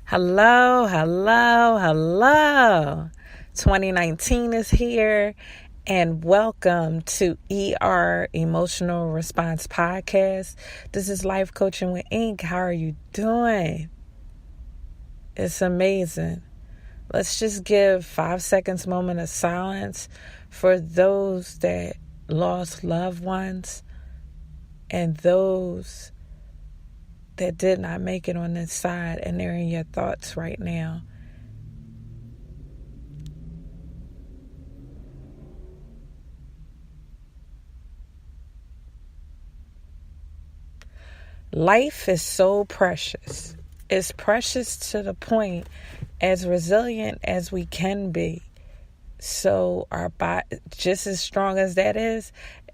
Hello, hello, hello. 2019 is here, and welcome to ER Emotional Response Podcast. This is Life Coaching with Ink. How are you doing? It's amazing. Let's just give 5 seconds moment of silence for those that lost loved ones and those that did not make it on this side, and they're in your thoughts right now. Life is so precious. It's precious to the point as resilient as we can be. So our body, just as strong as that is,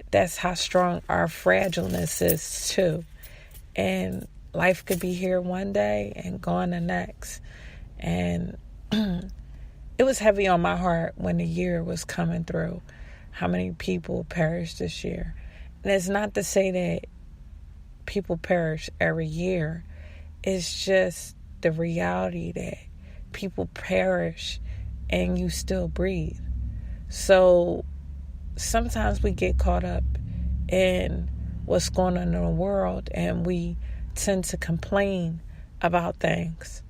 that's how strong our fragileness is too. And life could be here one day and gone the next. And it was heavy on my heart when the year was coming through, how many people perished this year. And it's not to say that people perish every year. It's just the reality that people perish and you still breathe. So sometimes we get caught up in what's going on in the world, and we tend to complain about things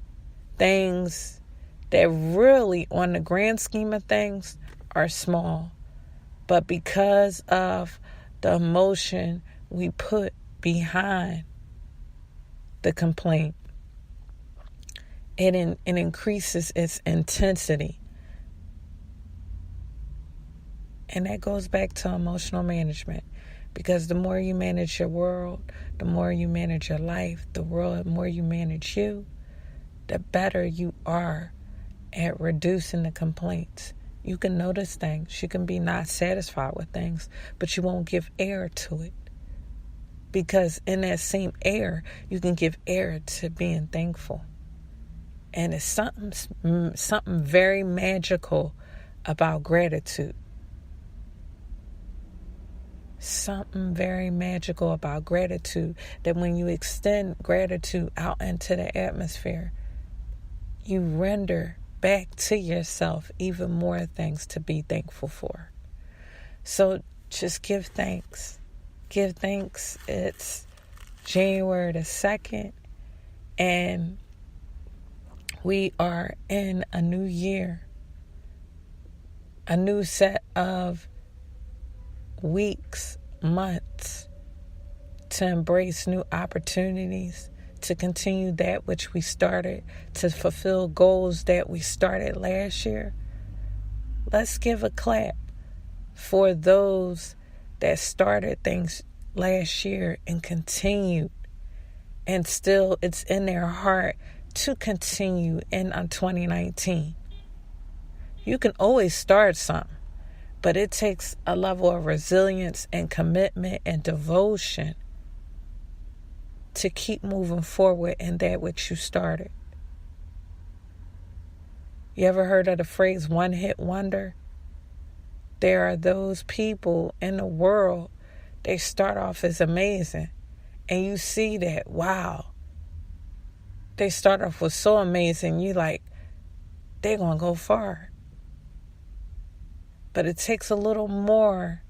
that really, on the grand scheme of things, are small. But because of the emotion we put behind the complaint, it increases its intensity. And that goes back to emotional management. Because the more you manage your world, the more you manage your life, the more you manage you, the better you are at reducing the complaints. You can notice things. You can be not satisfied with things, but you won't give air to it. Because in that same air, you can give air to being thankful. And it's something very magical about gratitude. Something very magical about gratitude, that when you extend gratitude out into the atmosphere, you render back to yourself even more things to be thankful for. So just give thanks. Give thanks. It's January the 2nd, and we are in a new year, a new set of weeks, months to embrace new opportunities, to continue that which we started, to fulfill goals that we started last year. Let's give a clap for those that started things last year and continued, and still it's in their heart to continue in 2019. You can always start something, but it takes a level of resilience and commitment and devotion to keep moving forward in that which you started. You ever heard of the phrase one-hit wonder? There are those people in the world, they start off as amazing. And you see that, wow, they start off with so amazing, you like, they're going to go far. But it takes a little more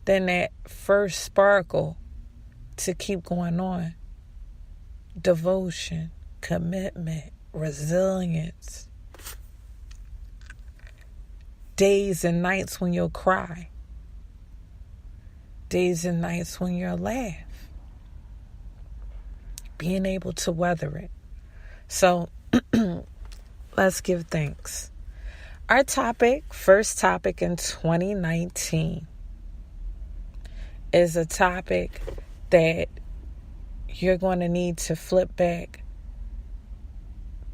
than that first sparkle to keep going on. Devotion, commitment, resilience. Days and nights when you'll cry. Days and nights when you'll laugh. Being able to weather it. So let's give thanks. Our first topic in 2019, is a topic that you're going to need to flip back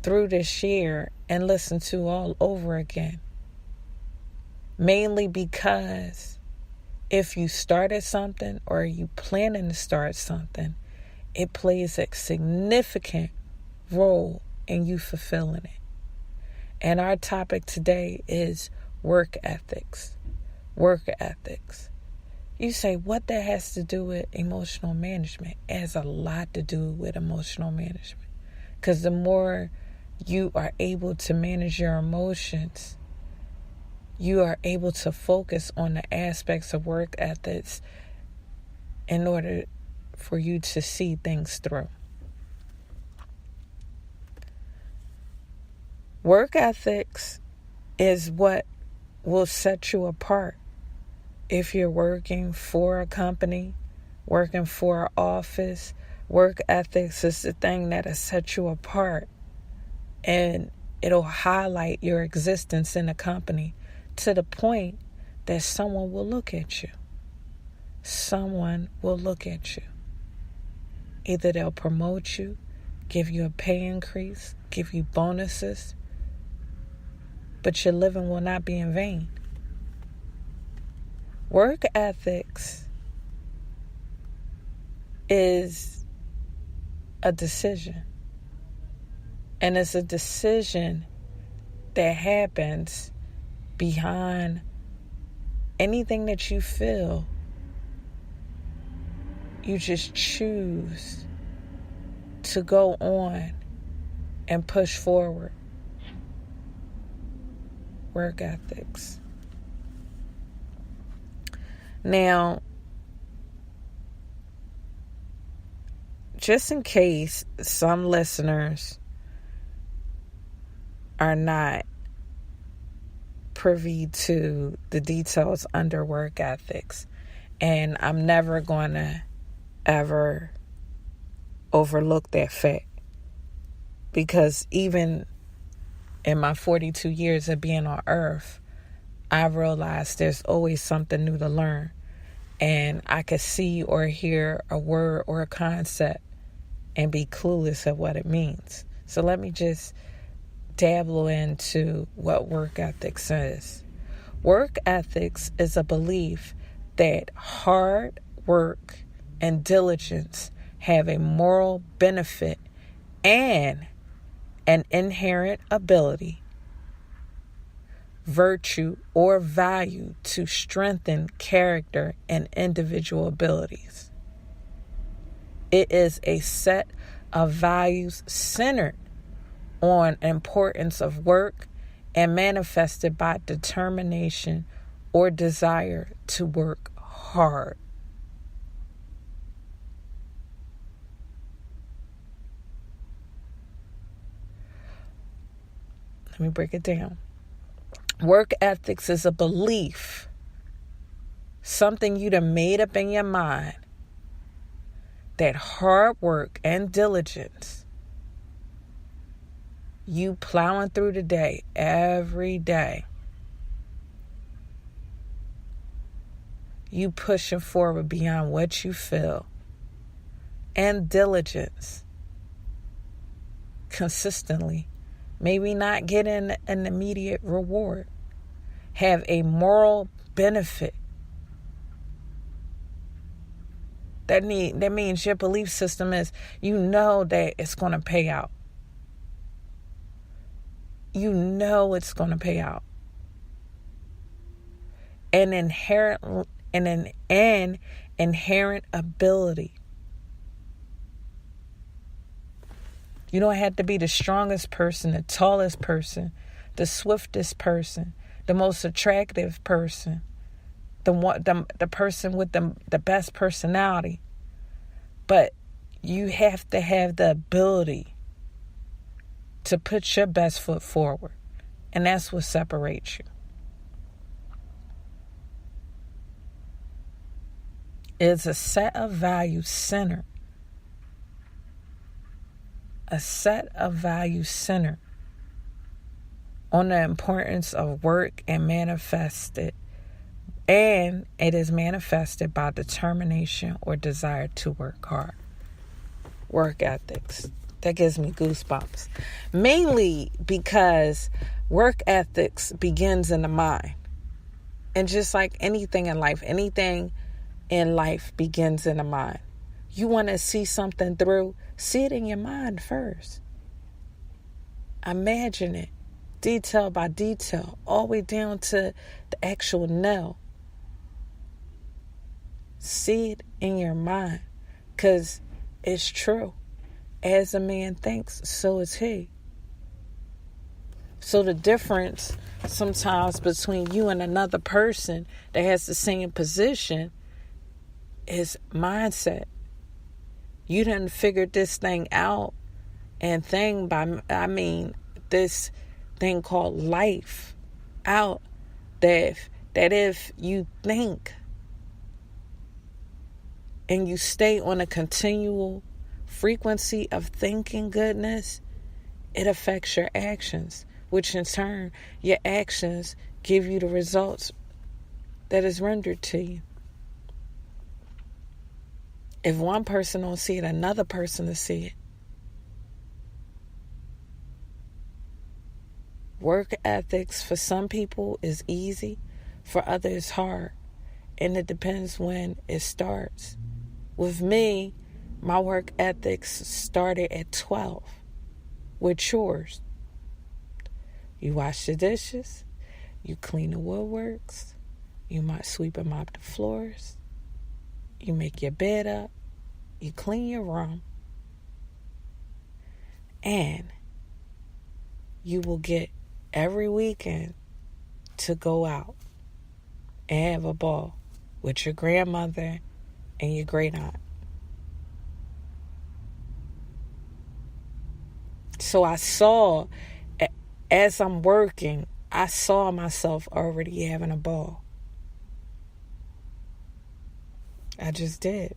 through this year and listen to all over again. Mainly because if you started something or you planning to start something, it plays a significant role in you fulfilling it. And our topic today is work ethics. Work ethics. You say, what that has to do with emotional management? It has a lot to do with emotional management. Because the more You are able to manage your emotions. You are able to focus on the aspects of work ethics in order for you to see things through. Work ethics is what will set you apart. If you're working for a company, working for an office, work ethics is the thing that'll set you apart. And it'll highlight your existence in a company to the point that someone will look at you. Someone will look at you. Either they'll promote you, give you a pay increase, give you bonuses, but your living will not be in vain. Work ethics is a decision. And it's a decision that happens behind anything that you feel. You just choose to go on and push forward. Work ethics. Now, just in case some listeners are not privy to the details under work ethics, and I'm never going to ever overlook that fact, because even in my 42 years of being on earth, I realized there's always something new to learn, and I could see or hear a word or a concept and be clueless of what it means. So let me just dabble into what work ethics is. Work ethics is a belief that hard work and diligence have a moral benefit and an inherent ability, virtue, or value to strengthen character and individual abilities. It is a set of values centered on importance of work and manifested by determination or desire to work hard. Let me break it down. Work ethics is a belief, something you done made up in your mind, that hard work and diligence, you plowing through the day every day, you pushing forward beyond what you feel, and diligence consistently, maybe not getting an immediate reward, have a moral benefit. That means your belief system is, you know that it's going to pay out. You know it's going to pay out. An inherent ability. You don't have to be the strongest person, the tallest person, the swiftest person, the most attractive person, the person with the best personality. But you have to have the ability to put your best foot forward. And that's what separates you. It's a set of values centered. A set of values centered on the importance of work and it is manifested by determination or desire to work hard. Work ethics. That gives me goosebumps. Mainly because work ethics begins in the mind. And just like anything in life begins in the mind. You want to see something through, see it in your mind first. Imagine it, detail by detail, all the way down to the actual nail. See it in your mind, because it's true. As a man thinks, so is he. So the difference sometimes between you and another person that has the same position is mindset. You done figured this thing out, and this thing called life out, that if you think and you stay on a continual frequency of thinking goodness, it affects your actions, which in turn, your actions give you the results that is rendered to you. If one person don't see it, another person will see it. Work ethics for some people is easy, for others hard, and it depends when it starts. With me, my work ethics started at 12 with chores. You wash the dishes, you clean the woodworks, you might sweep and mop the floors, you make your bed up, you clean your room, and you will get every weekend to go out and have a ball with your grandmother and your great aunt. So I saw, as I'm working, I saw myself already having a ball. I just did.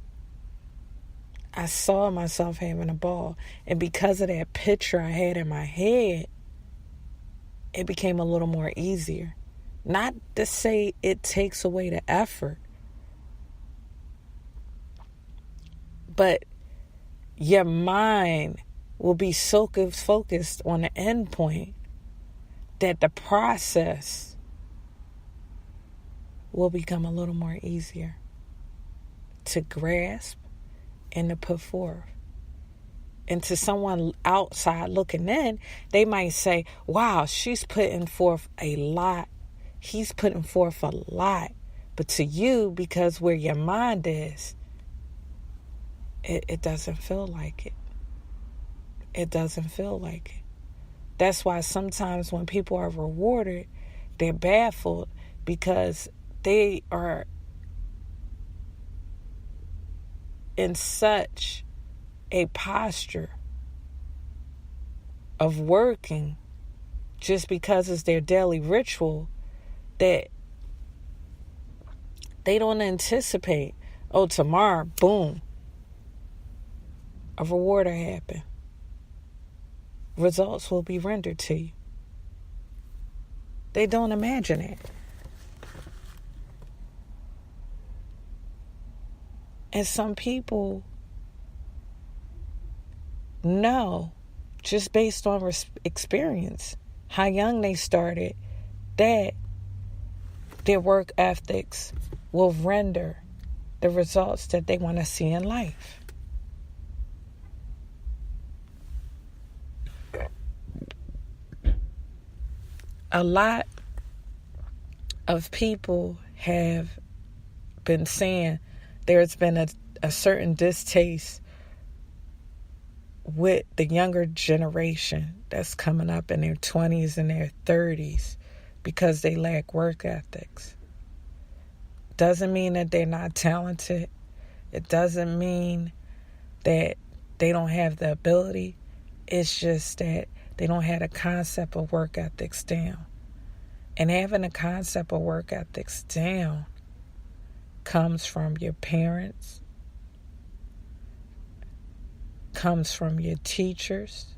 I saw myself having a ball. And because of that picture I had in my head, it became a little more easier. Not to say it takes away the effort, but your mind will be so focused on the end point that the process will become a little more easier to grasp and to put forth. And to someone outside looking in, they might say, wow, she's putting forth a lot. He's putting forth a lot. But to you, because where your mind is, it doesn't feel like it. It doesn't feel like it. That's why sometimes when people are rewarded, they're baffled because they are in such a posture of working just because it's their daily ritual that they don't anticipate, oh, tomorrow, boom, a reward will happen. Results will be rendered to you. They don't imagine it. And some people know, just based on experience, how young they started, that their work ethics will render the results that they want to see in life. A lot of people have been saying there's been a certain distaste with the younger generation that's coming up in their 20s and their 30s because they lack work ethics. Doesn't mean that they're not talented. It doesn't mean that they don't have the ability. It's just that they don't have a concept of work ethics down. And having a concept of work ethics down comes from your parents, comes from your teachers,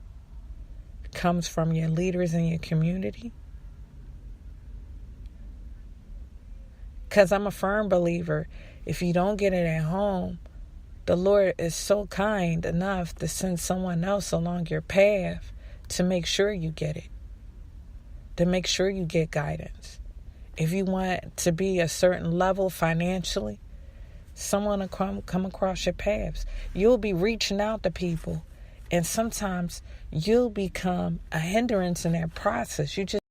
comes from your leaders in your community. Because I'm a firm believer, if you don't get it at home, the Lord is so kind enough to send someone else along your path to make sure you get it, to make sure you get guidance. If you want to be a certain level financially, someone will come across your paths. You'll be reaching out to people, and sometimes you'll become a hindrance in that process. You just